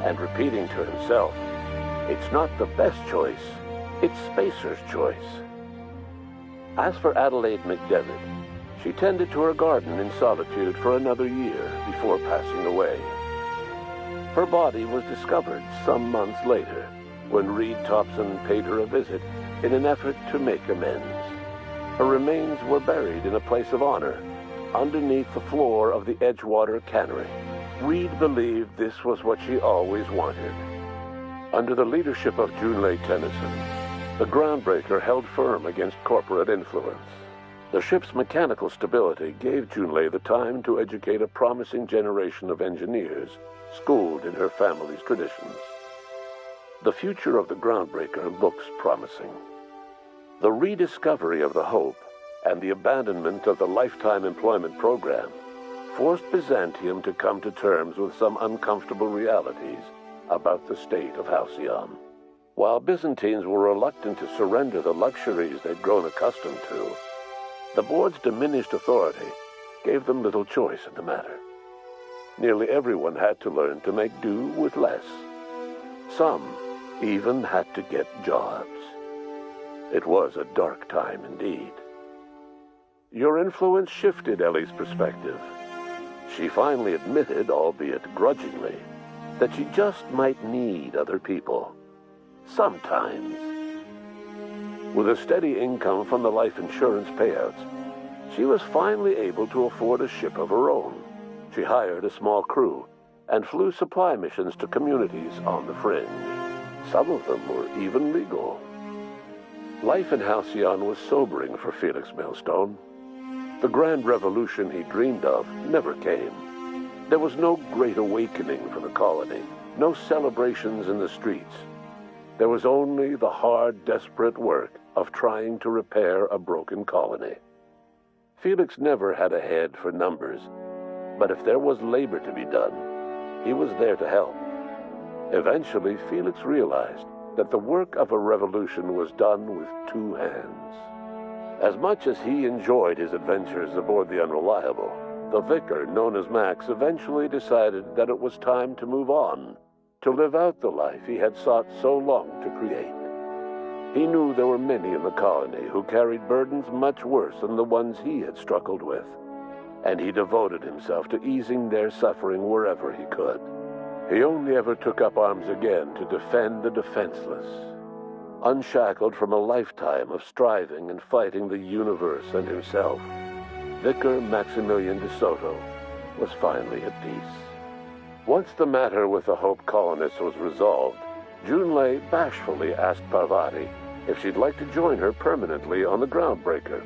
and repeating to himself, "It's not the best choice, it's Spacer's choice." As for Adelaide McDevitt, she tended to her garden in solitude for another year before passing away. Her body was discovered some months later when Reed Thompson paid her a visit in an effort to make amends. Her remains were buried in a place of honor underneath the floor of the Edgewater Cannery. Reed believed this was what she always wanted. Under the leadership of Junlei Tennyson, the groundbreaker held firm against corporate influence. The ship's mechanical stability gave Junlei the time to educate a promising generation of engineers schooled in her family's traditions. The future of the groundbreaker looks promising. The rediscovery of the Hope and the abandonment of the lifetime employment program forced Byzantium to come to terms with some uncomfortable realities about the state of Halcyon. While Byzantines were reluctant to surrender the luxuries they'd grown accustomed to, the board's diminished authority gave them little choice in the matter. Nearly everyone had to learn to make do with less. Some even had to get jobs. It was a dark time indeed. Your influence shifted Ellie's perspective. She finally admitted, albeit grudgingly, that she just might need other people. Sometimes. With a steady income from the life insurance payouts, she was finally able to afford a ship of her own. She hired a small crew and flew supply missions to communities on the fringe. Some of them were even legal. Life in Halcyon was sobering for Felix Millstone. The grand revolution he dreamed of never came. There was no great awakening for the colony, no celebrations in the streets. There was only the hard, desperate work of trying to repair a broken colony. Felix never had a head for numbers, but if there was labor to be done, he was there to help. Eventually, Felix realized that the work of a revolution was done with two hands. As much as he enjoyed his adventures aboard the Unreliable, the vicar, known as Max, eventually decided that it was time to move on, to live out the life he had sought so long to create. He knew there were many in the colony who carried burdens much worse than the ones he had struggled with, and he devoted himself to easing their suffering wherever he could. He only ever took up arms again to defend the defenseless. Unshackled from a lifetime of striving and fighting the universe and himself, Vicar Maximilian de Soto was finally at peace. Once the matter with the Hope colonists was resolved, Junlei bashfully asked Parvati if she'd like to join her permanently on the Groundbreaker,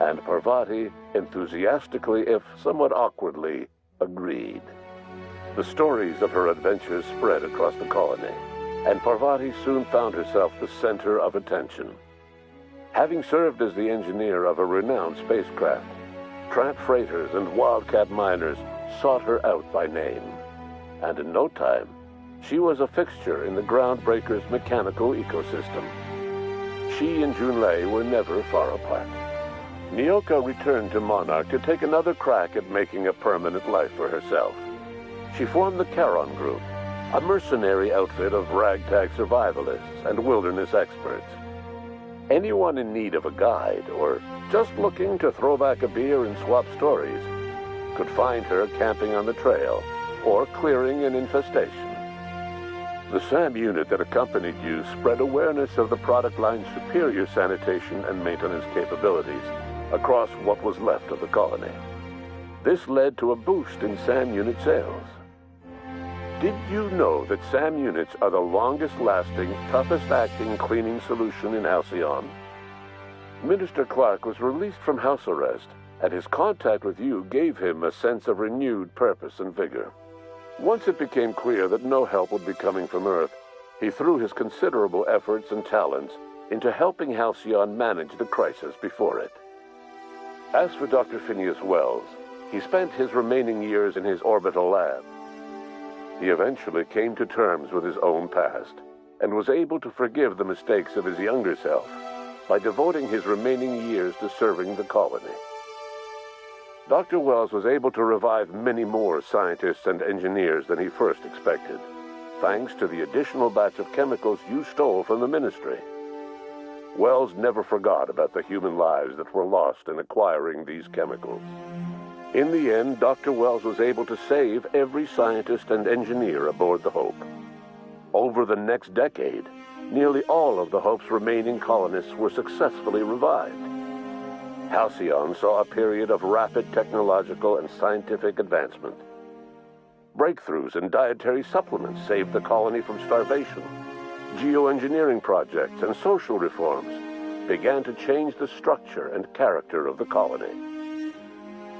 and Parvati enthusiastically, if somewhat awkwardly, agreed. The stories of her adventures spread across the colony, and Parvati soon found herself the center of attention. Having served as the engineer of a renowned spacecraft, tramp freighters and wildcat miners sought her out by name, and in no time, she was a fixture in the Groundbreaker's mechanical ecosystem. She and Junlei were never far apart. Nyoka returned to Monarch to take another crack at making a permanent life for herself. She formed the Charon Group, a mercenary outfit of ragtag survivalists and wilderness experts. Anyone in need of a guide, or just looking to throw back a beer and swap stories, could find her camping on the trail or clearing an infestation. The SAM unit that accompanied you spread awareness of the product line's superior sanitation and maintenance capabilities across what was left of the colony. This led to a boost in SAM unit sales. Did you know that SAM units are the longest-lasting, toughest-acting cleaning solution in Halcyon? Minister Clark was released from house arrest, and his contact with you gave him a sense of renewed purpose and vigor. Once it became clear that no help would be coming from Earth, he threw his considerable efforts and talents into helping Halcyon manage the crisis before it. As for Dr. Phineas Wells, he spent his remaining years in his orbital lab. He eventually came to terms with his own past and was able to forgive the mistakes of his younger self by devoting his remaining years to serving the colony. Dr. Wells was able to revive many more scientists and engineers than he first expected, thanks to the additional batch of chemicals you stole from the Ministry. Wells never forgot about the human lives that were lost in acquiring these chemicals. In the end, Dr. Wells was able to save every scientist and engineer aboard the Hope. Over the next decade, nearly all of the Hope's remaining colonists were successfully revived. Halcyon saw a period of rapid technological and scientific advancement. Breakthroughs in dietary supplements saved the colony from starvation. Geoengineering projects and social reforms began to change the structure and character of the colony.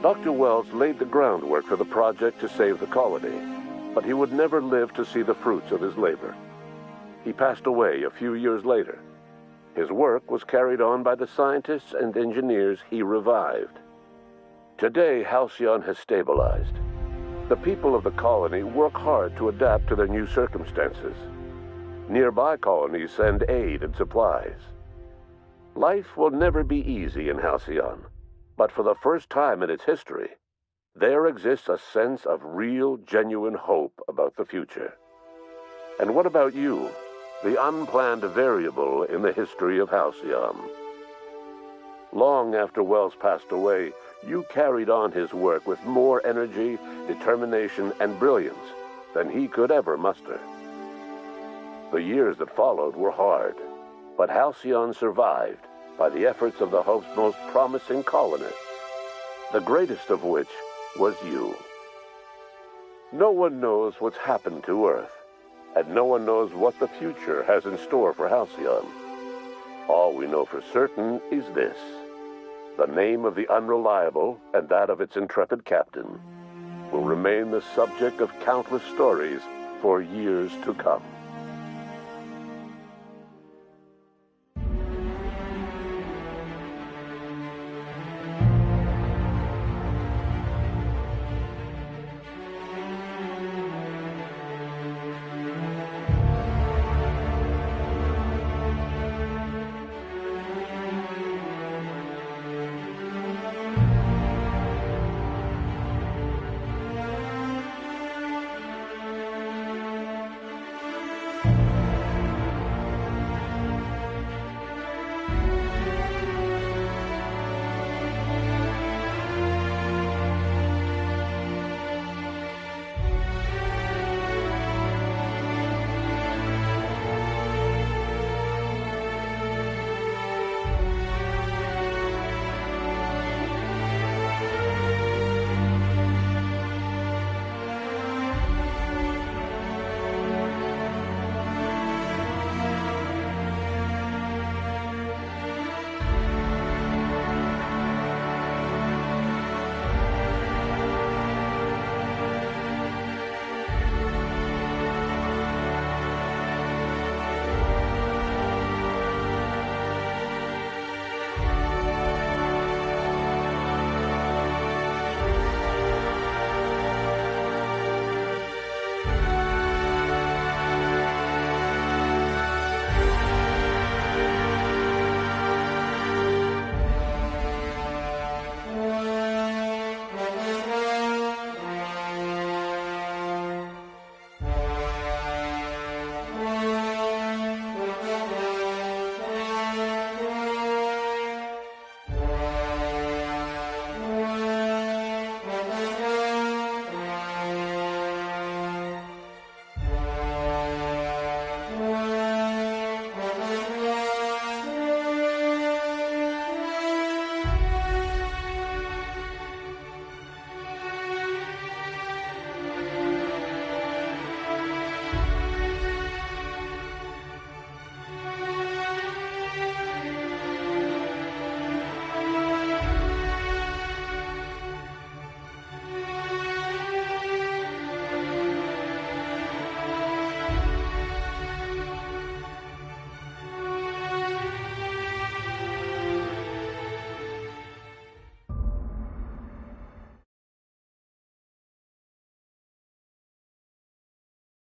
Dr. Wells laid the groundwork for the project to save the colony, but he would never live to see the fruits of his labor. He passed away a few years later. His work was carried on by the scientists and engineers he revived. Today, Halcyon has stabilized. The people of the colony work hard to adapt to their new circumstances. Nearby colonies send aid and supplies. Life will never be easy in Halcyon, but for the first time in its history, there exists a sense of real, genuine hope about the future. And what about you, the unplanned variable in the history of Halcyon? Long after Wells passed away, you carried on his work with more energy, determination, and brilliance than he could ever muster. The years that followed were hard, but Halcyon survived by the efforts of the Hope's most promising colonists, the greatest of which was you. No one knows what's happened to Earth, and no one knows what the future has in store for Halcyon. All we know for certain is this: the name of the Unreliable and that of its intrepid captain will remain the subject of countless stories for years to come.